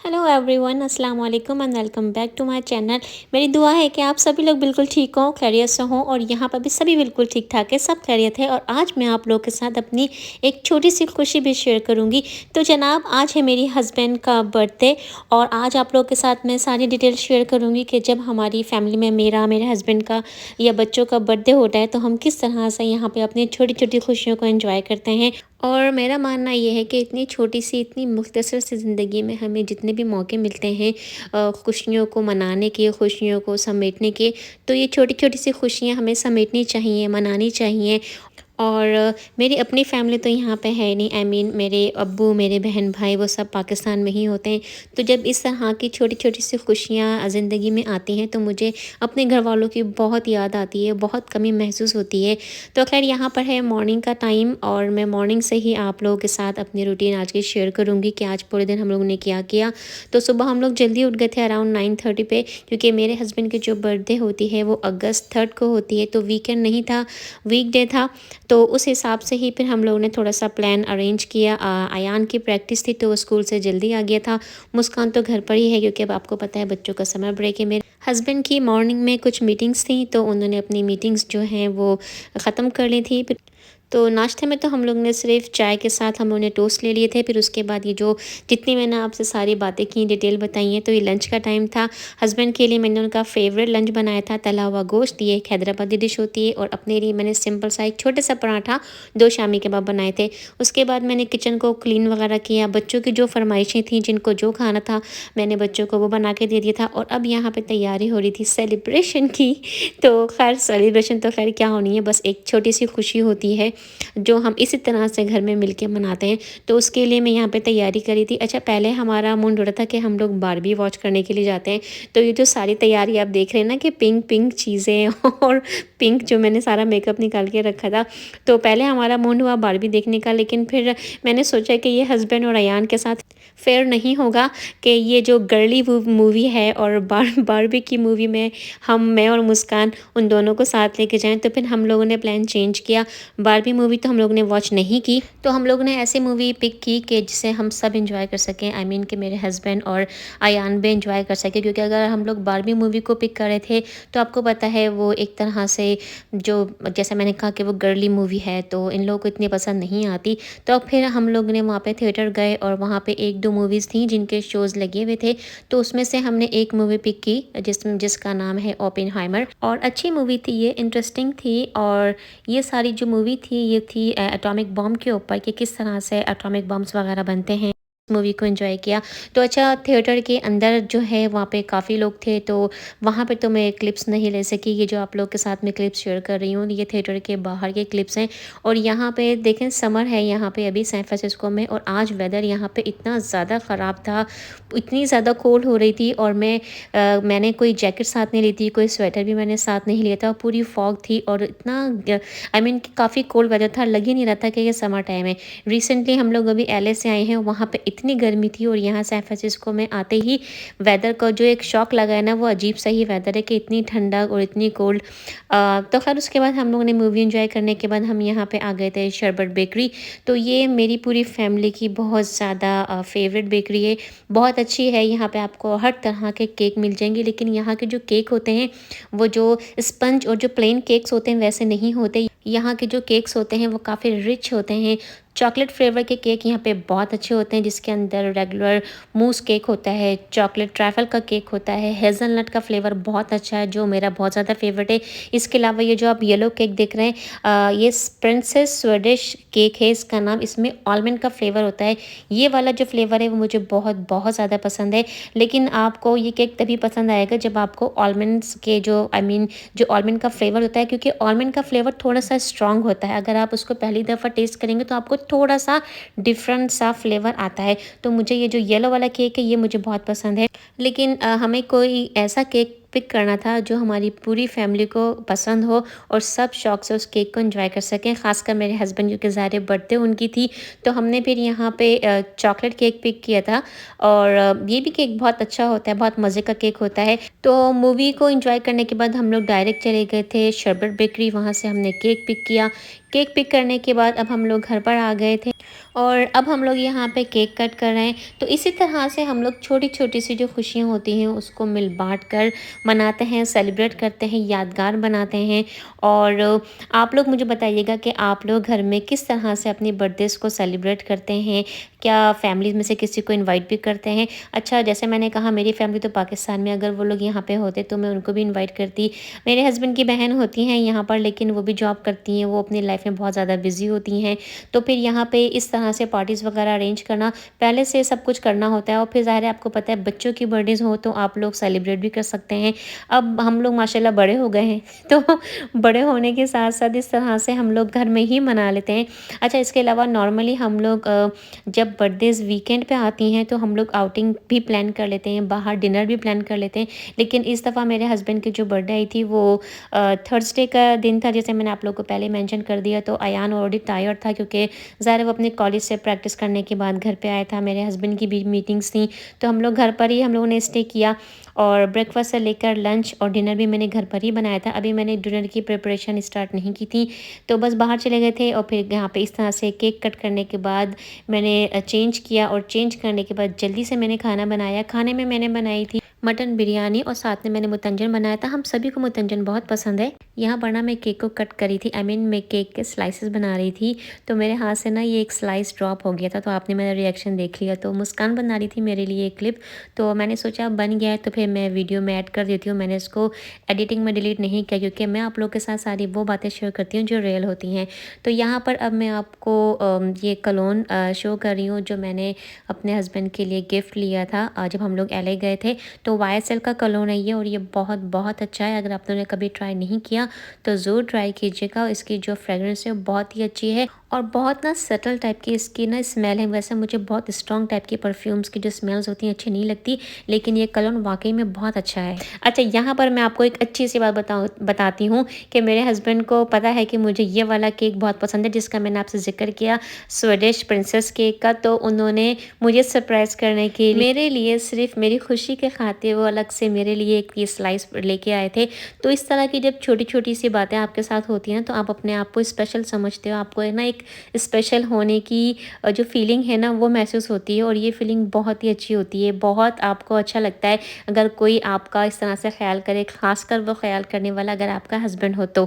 Hello everyone, अस्सलाम वालेकुम and welcome back to my channel. मेरी दुआ है कि आप सभी लोग बिल्कुल ठीक हों, खैरियत से हों और यहाँ पर भी सभी बिल्कुल ठीक ठाक है, सब खैरियत है। और आज मैं आप लोगों के साथ अपनी एक छोटी सी खुशी भी शेयर करूँगी। तो जनाब, आज है मेरी हस्बैंड का बर्थडे और आज आप लोगों के साथ मैं सारी डिटेल शेयर करूँगी कि जब हमारी फैमिली में मेरे हस्बैंड का या बच्चों का बर्थडे होता है तो हम किस तरह से यहाँ पर अपनी छोटी छोटी खुशियों को एंजॉय करते हैं। और मेरा मानना ये है कि इतनी छोटी सी, इतनी मुख्तसर सी ज़िंदगी में हमें जितने भी मौके मिलते हैं खुशियों को मनाने के, खुशियों को समेटने के, तो ये छोटी-छोटी सी खुशियाँ हमें समेटनी चाहिए, मनानी चाहिए। और मेरी अपनी फैमिली तो यहाँ पे है नहीं, मेरे अब्बू, मेरे बहन-भाई वो सब पाकिस्तान में ही होते हैं। तो जब इस तरह की छोटी-छोटी सी खुशियाँ ज़िंदगी में आती हैं तो मुझे अपने घरवालों की बहुत याद आती है, बहुत कमी महसूस होती है। तो ख़ैर यहाँ पर है मॉर्निंग का टाइम और मैं मॉर्निंग से ही आप लोगों के साथ अपनी रूटीन आज की शेयर करूँगी कि आज पूरे दिन हम लोगों ने क्या किया। तो सुबह हम लोग जल्दी उठ गए थे अराउंड 9:30 पे, क्योंकि मेरे हस्बैंड की जो बर्थडे होती है वो अगस्त 3 को होती है, तो वीकेंड नहीं था, वीकडे था। तो उस हिसाब से ही फिर हम लोगों ने थोड़ा-सा प्लान अरेंज किया। अयान की प्रैक्टिस थी तो वो स्कूल से जल्दी आ गया था। मुस्कान तो घर पर ही है क्योंकि अब आपको पता है बच्चों का समर ब्रेक है। मेरे हस्बैंड की मॉर्निंग में कुछ मीटिंग्स थी तो उन्होंने अपनी मीटिंग्स जो हैं वो ख़त्म कर ली थी। तो नाश्ते में तो हम लोग ने सिर्फ चाय के साथ हम लोगों ने टोस्ट ले लिए थे। फिर उसके बाद ये जो जितनी मैंने आपसे सारी बातें की, डिटेल बताई हैं, तो ये लंच का टाइम था। हस्बैंड के लिए मैंने उनका फेवरेट लंच बनाया था, तला हुआ गोश्त, ये एक हैदराबादी डिश होती है। और अपने लिए मैंने सिंपल सा एक छोटा सा पराठा, 2 शामी कबाब बनाए थे। उसके बाद मैंने किचन को क्लीन वगैरह किया। बच्चों की जो फरमाइशें थी, जिनको जो खाना था, मैंने बच्चों को वो बना के दे दिया था। और अब यहाँ पे तैयारी हो रही थी सेलिब्रेशन की। तो खैर सेलिब्रेशन तो खैर क्या होनी है, बस एक छोटी सी खुशी होती है जो हम इसी तरह से घर में मिलके मनाते हैं। तो उसके लिए मैं यहाँ पे तैयारी करी थी। अच्छा, पहले हमारा मूड हो रहा था कि हम लोग बारबी वॉच करने के लिए जाते हैं। तो ये जो सारी तैयारी आप देख रहे हैं ना कि पिंक पिंक चीज़ें और पिंक जो मैंने सारा मेकअप निकाल के रखा था। तो पहले हमारा मूड हुआ बारबी देखने का, लेकिन फिर मैंने सोचा कि ये हस्बैंड और अयान के साथ फेयर नहीं होगा कि ये जो गर्ली मूवी है और बारबी की मूवी में मैं और मुस्कान उन दोनों को साथ लेके जाएँ। तो फिर हम लोगों ने प्लान चेंज किया। बारबी मूवी तो हम लोगों ने वॉच नहीं की, तो हम लोगों ने ऐसी मूवी पिक की कि जिसे हम सब एंजॉय कर सकें। कि मेरे हस्बैंड और अयान भी एंजॉय कर सके, क्योंकि अगर हम लोग बारबी मूवी को पिक कर रहे थे तो आपको पता है वो एक तरह से जो, जैसा मैंने कहा कि वो गर्ली मूवी है तो इन लोगों को इतनी पसंद नहीं आती। तो फिर हम लोग ने वहाँ पे थिएटर गए और वहाँ पे 1-2 मूवीज़ थी जिनके शोज़ लगे हुए थे। तो उसमें से हमने एक मूवी पिक की जिसका नाम है ओपेनहाइमर। और अच्छी मूवी थी ये, इंटरेस्टिंग थी। और ये सारी जो मूवी थी ये थी एटॉमिक बॉम्ब के ऊपर कि किस तरह से एटॉमिक बॉम्ब्स वगैरह बनते हैं। मूवी को एंजॉय किया। तो अच्छा, थिएटर के अंदर जो है वहाँ पे काफ़ी लोग थे, तो वहाँ पे तो मैं क्लिप्स नहीं ले सकी। ये जो आप लोग के साथ मैं क्लिप्स शेयर कर रही हूँ ये थिएटर के बाहर के क्लिप्स हैं। और यहाँ पे देखें, समर है यहाँ पे अभी सैन फ्रांसिस्को में, और आज वेदर यहाँ पे इतना ज़्यादा ख़राब था, इतनी ज़्यादा कोल्ड हो रही थी। और मैंने कोई जैकेट साथ नहीं ली थी, कोई स्वेटर भी मैंने साथ नहीं लिया था। पूरी फॉग थी और इतना काफ़ी कोल्ड वेदर था, लग ही नहीं रहा था कि ये समर टाइम है। रिसेंटली हम लोग अभी एलए से आए हैं, वहाँ पे इतनी गर्मी थी और यहाँ सैन फ्रांसिस्को में आते ही वेदर का जो एक शॉक लगा है ना, वो अजीब सा ही वेदर है कि इतनी ठंडा और इतनी कोल्ड। तो खैर उसके बाद हम लोगों ने मूवी एंजॉय करने के बाद हम यहाँ पे आ गए थे शरबत बेकरी। तो ये मेरी पूरी फैमिली की बहुत ज़्यादा फेवरेट बेकरी है, बहुत अच्छी है। यहाँ पे आपको हर तरह के केक मिल जाएंगे, लेकिन यहाँ के जो केक होते हैं वो जो स्पंज और जो प्लेन केक्स होते हैं वैसे नहीं होते। यहाँ के जो केक्स होते हैं वो काफ़ी रिच होते हैं। चॉकलेट फ्लेवर के केक यहाँ पे बहुत अच्छे होते हैं, जिसके अंदर रेगुलर मूस केक होता है, चॉकलेट ट्रैफल का केक होता है, हेज़लनट का फ्लेवर बहुत अच्छा है जो मेरा बहुत ज़्यादा फेवरेट है। इसके अलावा ये जो आप येलो केक देख रहे हैं, ये प्रिंसेस स्वीडिश केक है इसका नाम। इसमें आलमंड का फ्लेवर होता है। ये वाला जो फ्लेवर है वो मुझे बहुत बहुत ज़्यादा पसंद है। लेकिन आपको ये केक तभी पसंद आएगा जब आपको आलमंड्स के जो जो आलमंड का फ्लेवर होता है, क्योंकि आलमंड का फ्लेवर थोड़ा सा स्ट्रॉन्ग होता है। अगर आप उसको पहली दफ़ा टेस्ट करेंगे तो आपको थोड़ा सा डिफरेंट सा फ्लेवर आता है। तो मुझे ये जो येलो वाला केक है ये मुझे बहुत पसंद है। लेकिन हमें कोई ऐसा केक पिक करना था जो हमारी पूरी फैमिली को पसंद हो और सब शौक से उस केक को एंजॉय कर सकें। ख़ासकर मेरे हस्बैंड, क्योंकि ज़ाहिर बर्थडे उनकी थी, तो हमने फिर यहाँ पे चॉकलेट केक पिक किया था। और ये भी केक बहुत अच्छा होता है, बहुत मज़े का केक होता है। तो मूवी को एंजॉय करने के बाद हम लोग डायरेक्ट चले गए थे शरबत बेकरी, वहाँ से हमने केक पिक किया। केक पिक करने के बाद अब हम लोग घर पर आ गए थे और अब हम लोग यहाँ पे केक कट कर रहे हैं। तो इसी तरह से हम लोग छोटी-छोटी सी जो खुशियाँ होती हैं उसको मिल बाँट कर मनाते हैं, सेलिब्रेट करते हैं, यादगार बनाते हैं। और आप लोग मुझे बताइएगा कि आप लोग घर में किस तरह से अपनी बर्थडेज़ को सेलिब्रेट करते हैं? क्या फैमिली में से किसी को इनवाइट भी करते हैं? अच्छा, जैसे मैंने कहा मेरी फैमिली तो पाकिस्तान में, अगर वो लोग यहाँ पे होते तो मैं उनको भी इनवाइट करती। मेरे हस्बैंड की बहन होती हैं यहाँ पर, लेकिन वो भी जॉब करती हैं, वो अपनी लाइफ में बहुत ज़्यादा बिज़ी होती हैं। तो फिर यहाँ पे इस तरह से पार्टीज़ वगैरह अरेंज करना, पहले से सब कुछ करना होता है। और फिर ज़ाहिर है आपको पता है बच्चों की बर्थडेज़ हो तो आप लोग सेलिब्रेट भी कर सकते हैं। अब हम लोग माशाल्लाह बड़े हो गए हैं तो बड़े होने के साथ-साथ इस तरह से हम लोग घर में ही मना लेते हैं। अच्छा, इसके अलावा नॉर्मली हम लोग जब बर्थडेज़ वीकेंड पे आती हैं तो हम लोग आउटिंग भी प्लान कर लेते हैं, बाहर डिनर भी प्लान कर लेते हैं। लेकिन इस दफ़ा मेरे हस्बैंड की जो बर्थडे आई थी वो थर्सडे का दिन था, जैसे मैंने आप लोगों को पहले मेंशन कर दिया। तो अयान ऑलरेडी टायर्ड था, क्योंकि ज़ाहिर है वो अपने कॉलेज से प्रैक्टिस करने के बाद घर पे आया था। मेरे हस्बैंड की भी मीटिंग्स थी, तो हम लोग घर पर ही हम लोगों ने स्टे किया। और ब्रेकफास्ट से लेकर लंच और डिनर भी मैंने घर पर ही बनाया था। अभी मैंने डिनर की प्रिपरेशन स्टार्ट नहीं की थी, तो बस बाहर चले गए थे। और फिर यहाँ पे इस तरह से केक कट करने के बाद मैंने चेंज किया और चेंज करने के बाद जल्दी से मैंने खाना बनाया। खाने में मैंने बनाई थी मटन बिरयानी और साथ में मैंने मुतंजन बनाया था। हम सभी को मुतंजन बहुत पसंद है। यहाँ पर ना मैं केक को कट करी थी, आई मीन मैं केक के स्लाइसेस बना रही थी, तो मेरे हाथ से ना ये एक स्लाइस ड्रॉप हो गया था। तो आपने मेरा रिएक्शन देख लिया। तो मुस्कान बना रही थी मेरे लिए एक क्लिप, तो मैंने सोचा बन गया है तो फिर मैं वीडियो में ऐड कर देती हूँ। मैंने इसको एडिटिंग में डिलीट नहीं किया, क्योंकि मैं आप लोग के साथ सारी वो बातें शेयर करती हूँ जो रियल होती हैं। तो यहाँ पर अब मैं आपको ये कलोन शो कर रही हूँ जो मैंने अपने हस्बैंड के लिए गिफ्ट लिया था जब हम लोग LA गए थे। तो YSL का कलोन है ये, और ये बहुत बहुत अच्छा है। अगर आप लोगों ने कभी ट्राई नहीं किया तो ज़रूर ट्राई कीजिएगा। इसकी जो फ्रेगरेंस है बहुत ही अच्छी है और बहुत ना सटल टाइप की इसकी ना स्मेल है। वैसे मुझे बहुत स्ट्रॉन्ग टाइप की परफ्यूम्स की जो स्मेल्स होती हैं अच्छी नहीं लगती, लेकिन ये कलोन वाकई में बहुत अच्छा है। अच्छा, यहाँ पर मैं आपको एक अच्छी सी बात बताती हूँ कि मेरे हस्बैंड को पता है कि मुझे ये वाला केक बहुत पसंद है, जिसका मैंने आपसे जिक्र किया, स्वीडिश प्रिंसेस केक का। तो उन्होंने मुझे सरप्राइज़ करने के लिए मेरे लिए सिर्फ मेरी खुशी के खातिर वो अलग से मेरे लिए एक ये स्लाइस लेके आए थे। तो इस तरह की जब छोटी-छोटी सी बातें आपके साथ होती हैं तो आप अपने आप को स्पेशल समझते हो। आपको है ना एक स्पेशल होने की जो फीलिंग है ना वो महसूस होती है, और ये फीलिंग बहुत ही अच्छी होती है। बहुत आपको अच्छा लगता है अगर कोई आपका इस तरह से ख़्याल करे, ख़ासकर वो ख़्याल करने वाला अगर आपका हस्बैंड हो तो।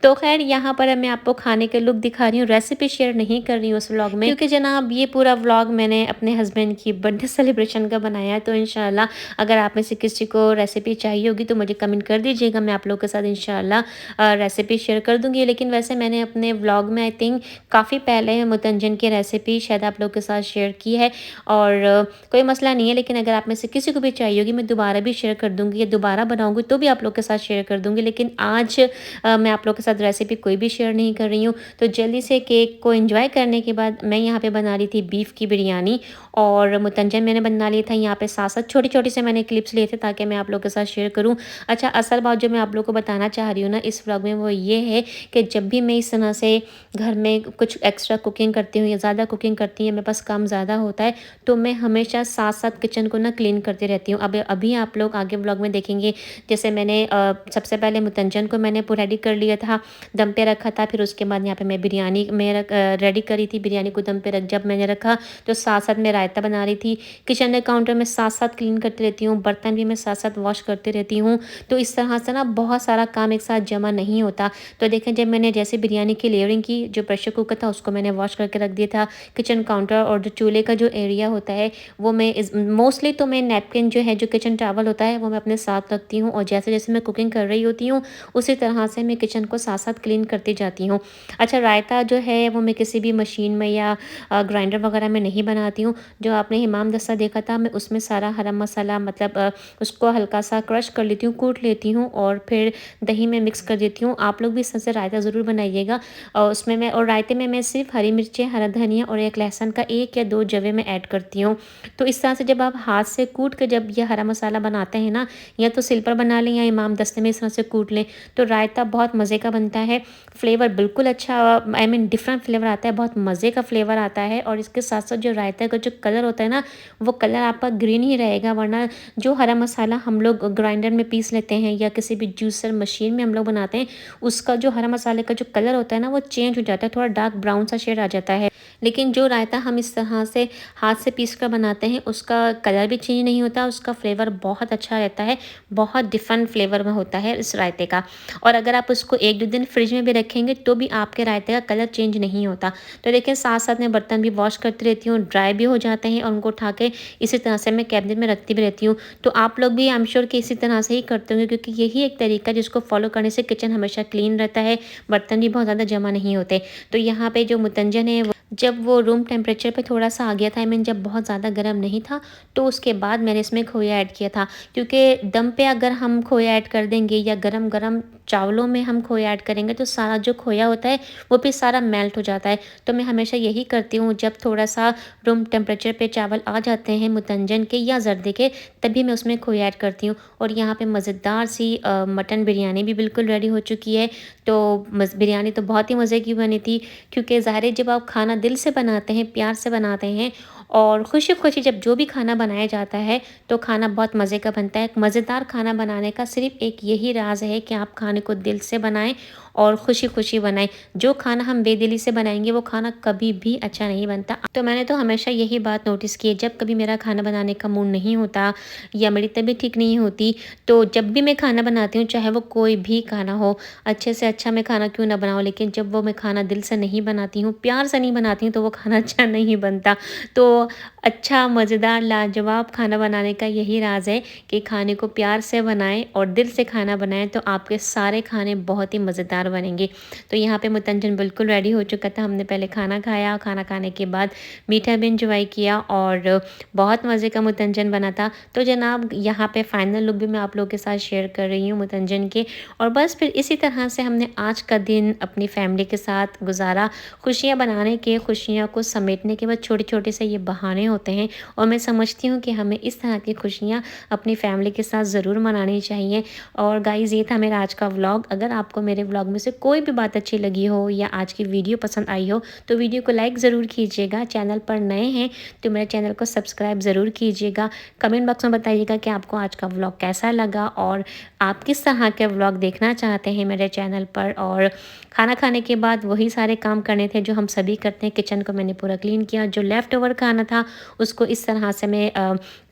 तो ख़ैर यहाँ पर मैं आपको खाने के लुक दिखा रही हूँ, रेसिपी शेयर नहीं कर रही हूँ उस व्लॉग में, क्योंकि जनाब ये पूरा व्लॉग मैंने अपने हस्बैंड की बर्थडे सेलिब्रेशन का बनाया है। तो इंशाल्लाह अगर आप में से किसी को रेसिपी चाहिए होगी तो मुझे कमेंट कर दीजिएगा, मैं आप लोगों के साथ इंशाल्लाह रेसिपी शेयर कर दूँगी। लेकिन वैसे मैंने अपने व्लॉग में आई थिंक काफ़ी पहले मुतंजन की रेसिपी शायद आप लोगों के साथ शेयर की है, और कोई मसला नहीं है। लेकिन अगर आप में से किसी को भी चाहिए होगी मैं दोबारा भी शेयर कर दूँगी, या दोबारा बनाऊँगी तो भी आप लोग के साथ शेयर कर दूँगी। लेकिन आज मैं आप लोग के साथ रेसिपी कोई भी शेयर नहीं कर रही हूँ। तो जल्दी से केक को एंजॉय करने के बाद मैं यहाँ पे बना रही थी बीफ की बिरयानी, और मुतंजन मैंने बना लिया था। यहाँ पे साथ-साथ छोटी-छोटी से मैंने क्लिप्स लिए थे ताकि मैं आप लोग के साथ शेयर करूँ। अच्छा, असल बात जो मैं आप लोग को बताना चाह रही हूँ ना इस व्लॉग में वो ये है कि जब भी मैं इस तरह से घर में कुछ एक्स्ट्रा कुकिंग करती हूँ या ज़्यादा कुकिंग करती हूँ, मेरे पास काम ज़्यादा होता है, तो मैं हमेशा साथ-साथ किचन को ना क्लीन करती रहती हूँ। अब अभी आप लोग आगे व्लॉग में देखेंगे, जैसे मैंने सबसे पहले मुतंजन को मैंने रेडी कर लिया था, दम पे रखा था। फिर उसके बाद यहाँ पे मैं बिरयानी में रेडी करी थी, बिरयानी को दम पे जब मैंने रखा तो साथ-साथ मैं रायता बना रही थी। किचन का काउंटर में साथ-साथ क्लीन करती रहती हूँ, बर्तन भी मैं साथ-साथ वॉश करती रहती हूँ। तो इस तरह से ना बहुत सारा काम एक साथ जमा नहीं होता। तो देखें, जब मैंने जैसे बिरयानी की लेयरिंग की, जो प्रेशर कुकर था उसको मैंने वॉश करके रख दिया था। किचन काउंटर और जो चूल्हे का जो एरिया होता है वो मैं मोस्टली तो मैं नैपकिन जो है, जो किचन टॉवल होता है, वो मैं अपने साथ रखती हूँ, और जैसे-जैसे मैं कुकिंग कर रही होती हूँ उसी तरह से मैं किचन को साथ-साथ क्लीन करती जाती हूँ। अच्छा, रायता जो है वो मैं किसी भी मशीन में या ग्राइंडर वगैरह में नहीं बनाती हूँ। जो आपने हमाम दस्ता देखा था, मैं उसमें सारा हरा मसाला मतलब उसको हल्का सा क्रश कर लेती हूँ, कूट लेती हूँ और फिर दही में मिक्स कर देती हूँ। आप लोग भी इस तरह से रायता ज़रूर बनाइएगा। उसमें मैं और रायते में मैं सिर्फ हरी मिर्चें, हरा धनिया और एक लहसुन का 1 या 2 जवे मैं ऐड करती हूँ। तो इस तरह से जब आप हाथ से कूट के जब ये हरा मसाला बनाते हैं ना, या तो सिल पर बना लें या इमाम दस्ते में इस तरह से कूट लें, तो रायता बहुत मज़े का बनता है। फ्लेवर बिल्कुल अच्छा, आई मीन डिफरेंट फ्लेवर आता है, बहुत मज़े का फ्लेवर आता है। और इसके साथ साथ जो रायता का जो कलर होता है ना, वो कलर आपका ग्रीन ही रहेगा, वरना जो हरा मसाला हम लोग ग्राइंडर में पीस लेते हैं या किसी भी जूसर मशीन में हम लोग बनाते हैं, उसका जो हरा मसाले का जो कलर होता है ना, वो चेंज हो जाता है, थोड़ा डार्क ब्राउन सा शेड आ जाता है। लेकिन जो रायता हम इस तरह से हाथ से पीस कर बनाते हैं, उसका कलर भी चेंज नहीं होता, उसका फ्लेवर बहुत अच्छा रहता है, बहुत डिफरेंट फ्लेवर में होता है इस रायते का। और अगर आप उसको 1-2 दिन फ्रिज में भी रखेंगे तो भी आपके रायते का कलर चेंज नहीं होता। तो देखिए साथ साथ मैं बर्तन भी वॉश करती रहती हूँ, ड्राई भी हो जाते हैं और उनको उठा के इसी तरह से मैं कैबिनेट में रखती भी रहती हूँ। तो आप लोग भी आई एम श्योर कि इसी तरह से ही करते होंगे, क्योंकि यही एक तरीका जिसको फॉलो करने से किचन हमेशा क्लीन रहता है, बर्तन भी बहुत ज़्यादा जमा नहीं होते। तो यहाँ पे जो मुतंजन है जब वो रूम टेम्परेचर पे थोड़ा-सा आ गया था, आई मीन जब बहुत ज़्यादा गर्म नहीं था, तो उसके बाद मैंने इसमें खोया ऐड किया था। क्योंकि दम पे अगर हम खोया ऐड कर देंगे या गरम-गरम चावलों में हम खोया ऐड करेंगे, तो सारा जो खोया होता है वो भी सारा मेल्ट हो जाता है। तो मैं हमेशा यही करती हूँ, जब थोड़ा-सा रूम टेम्परेचर पे चावल आ जाते हैं मुतंजन के या ज़र्दे के, तभी मैं उसमें खोया ऐड करती हूँ। और यहाँ पे मज़ेदार सी मटन बिरयानी भी बिल्कुल रेडी हो चुकी है। तो बिरयानी तो बहुत ही मज़े की बनी थी, क्योंकि ज़ाहिर है जब आप खाना दिल से बनाते हैं, प्यार से बनाते हैं और खुशी-खुशी जब जो भी खाना बनाया जाता है, तो खाना बहुत मज़े का बनता है। मज़ेदार खाना बनाने का सिर्फ़ एक यही राज़ है कि आप खाने को दिल से बनाएँ और खुशी-खुशी बनाएँ। जो खाना हम बेदिली से बनाएँगे, वो खाना कभी भी अच्छा नहीं बनता। तो मैंने तो हमेशा यही बात नोटिस की है, जब कभी मेरा खाना बनाने का मूड नहीं होता या मेरी तबीयत ठीक नहीं होती, तो जब भी मैं खाना बनाती हूँ, चाहे वो कोई भी खाना हो, अच्छे से अच्छा मैं खाना क्यों ना बनाऊँ, लेकिन जब वो मैं खाना दिल से नहीं बनाती हूँ, प्यार से नहीं बनाती हूँ, तो वो खाना अच्छा नहीं बनता। तो अच्छा, मज़ेदार, लाजवाब खाना बनाने का यही राज़ है कि खाने को प्यार से बनाएँ और दिल से खाना बनाएँ, तो आपके सारे खाने बहुत ही मज़ेदार बनेंगे। तो यहाँ पे मुतंजन बिल्कुल रेडी हो चुका था। हमने पहले खाना खाया, खाना खाने के बाद मीठा भी एन्जॉय किया और बहुत मज़े का मुतंजन बना था। तो जनाब यहाँ पे फाइनल लुक भी मैं आप लोगों के साथ शेयर कर रही हूँ मुतंजन के। और बस फिर इसी तरह से हमने आज का दिन अपनी फैमिली के साथ गुज़ारा। खुशियाँ बनाने के, खुशियाँ को समेटने के बाद छोटे-छोटे से ये बहाने होते हैं, और मैं समझती हूँ कि हमें इस तरह की खुशियाँ अपनी फैमिली के साथ ज़रूर मनानी चाहिए। और गाइज़, ये था मेरा आज का व्लॉग। अगर आपको मेरे व्लॉग में से कोई भी बात अच्छी लगी हो या आज की वीडियो पसंद आई हो, तो वीडियो को लाइक ज़रूर कीजिएगा। चैनल पर नए हैं तो मेरे चैनल को सब्सक्राइब ज़रूर कीजिएगा। कमेंट बॉक्स में बताइएगा कि आपको आज का व्लॉग कैसा लगा और आप किस तरह के व्लॉग देखना चाहते हैं मेरे चैनल पर। और खाना खाने के बाद वही सारे काम करने थे जो हम सभी करते हैं। किचन को मैंने पूरा क्लीन किया। जो लेफ़्ट ओवर खाना था उसको इस तरह से मैं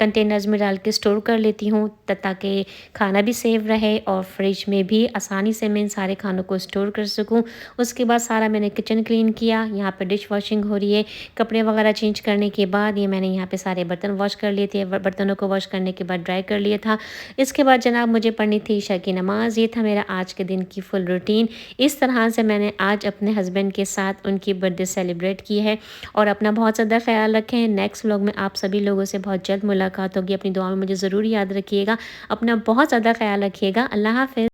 कंटेनर्स में डाल के स्टोर कर लेती हूँ, ताकि खाना भी सेव रहे और फ्रिज में भी आसानी से मैं इन सारे खानों को स्टोर कर सकूँ। उसके बाद सारा मैंने किचन क्लीन किया। यहाँ पे डिश वॉशिंग हो रही है। कपड़े वगैरह चेंज करने के बाद ये मैंने यहाँ पे सारे बर्तन वॉश कर लिए थे। बर्तनों को वॉश करने के बाद ड्राई कर लिया था। इसके बाद जनाब मुझे पढ़नी थी ईशा की नमाज़। ये था मेरा आज के दिन की फुल रूटीन। इस तरह से मैंने आज अपने हस्बैंड के साथ उनकी बर्थडे सेलिब्रेट की है। और अपना बहुत ज़्यादा ख्याल रखें। नेक्स्ट व्लॉग में आप सभी लोगों से बहुत जल्द मुलाकात होगी। अपनी दुआ में मुझे ज़रूर याद रखिएगा। अपना बहुत ज़्यादा ख्याल रखिएगा। अल्लाह हाफ़िज़।